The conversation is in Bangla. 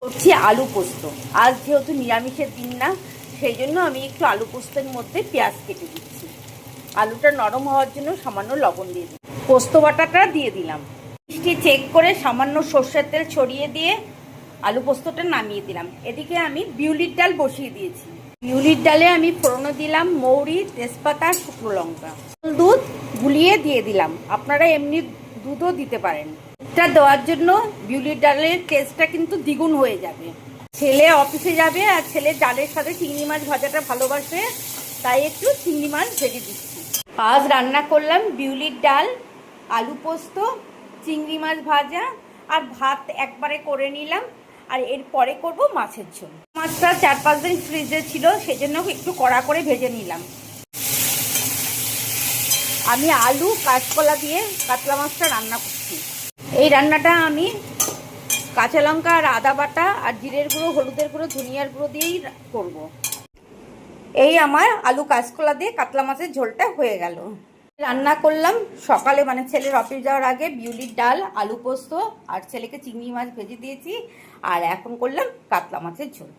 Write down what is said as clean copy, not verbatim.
করছি আলু পোস্ত। আজ যেহেতু নিরামিষের দিন না, সেই জন্য আমি একটু আলু পোস্তের মধ্যে পেঁয়াজ কেটে দিচ্ছি। আলুটা নরম হওয়ার জন্য সামান্য লবণ দিয়ে দিই, পোস্ত বাটাটা দিয়ে দিলাম, মিষ্টি চেক করে সামান্য সর্ষের তেল ছড়িয়ে দিয়ে আলু পোস্তটা নামিয়ে দিলাম। এদিকে আমি বিউলির ডাল বসিয়ে দিয়েছি। বিউলির ডালে আমি ফোড়নে দিলাম মৌরি, তেজপাতা, শুকনো লঙ্কা, দুধ গুলিয়ে দিয়ে দিলাম। আপনারা এমনি দুধও দিতে পারেন। এটা দেওয়ার জন্য বিউলির ডালের টেস্টটা কিন্তু দ্বিগুণ হয়ে যাবে। ছেলে অফিসে যাবে আর ছেলে ডালের সাথে চিংড়ি মাছ ভাজাটা ভালোবাসে, তাই একটু চিংড়ি মাছ ভেজে দিচ্ছি। আজ রান্না করলাম বিউলির ডাল, আলু পোস্ত, চিংড়ি মাছ ভাজা আর ভাত একবারে করে নিলাম। আর এরপরে করব মাছের ঝোল। মাছটা 4-5 দিন ফ্রিজে ছিল, সেজন্য একটু কড়া করে ভেজে নিলাম। আমি আলু কাঁচকলা দিয়ে কাতলা মাছটা রান্না করছি। এই রান্নাটা আমি কাঁচা লঙ্কা আর আদা বাটা আর জিরের গুঁড়ো, হলুদের গুঁড়ো, ধনিয়ার গুঁড়ো দিয়েই করব। এই আমার আলু কাঁচকলা দিয়ে কাতলা মাছের ঝোলটা হয়ে গেল। রান্না করলাম সকালে, মানে ছেলের অফিস যাওয়ার আগে, বিউলির ডাল, আলু পোস্ত আর ছেলেকে চিংড়ি মাছ ভেজে দিয়েছি। আর এখন করলাম কাতলা মাছের ঝোল।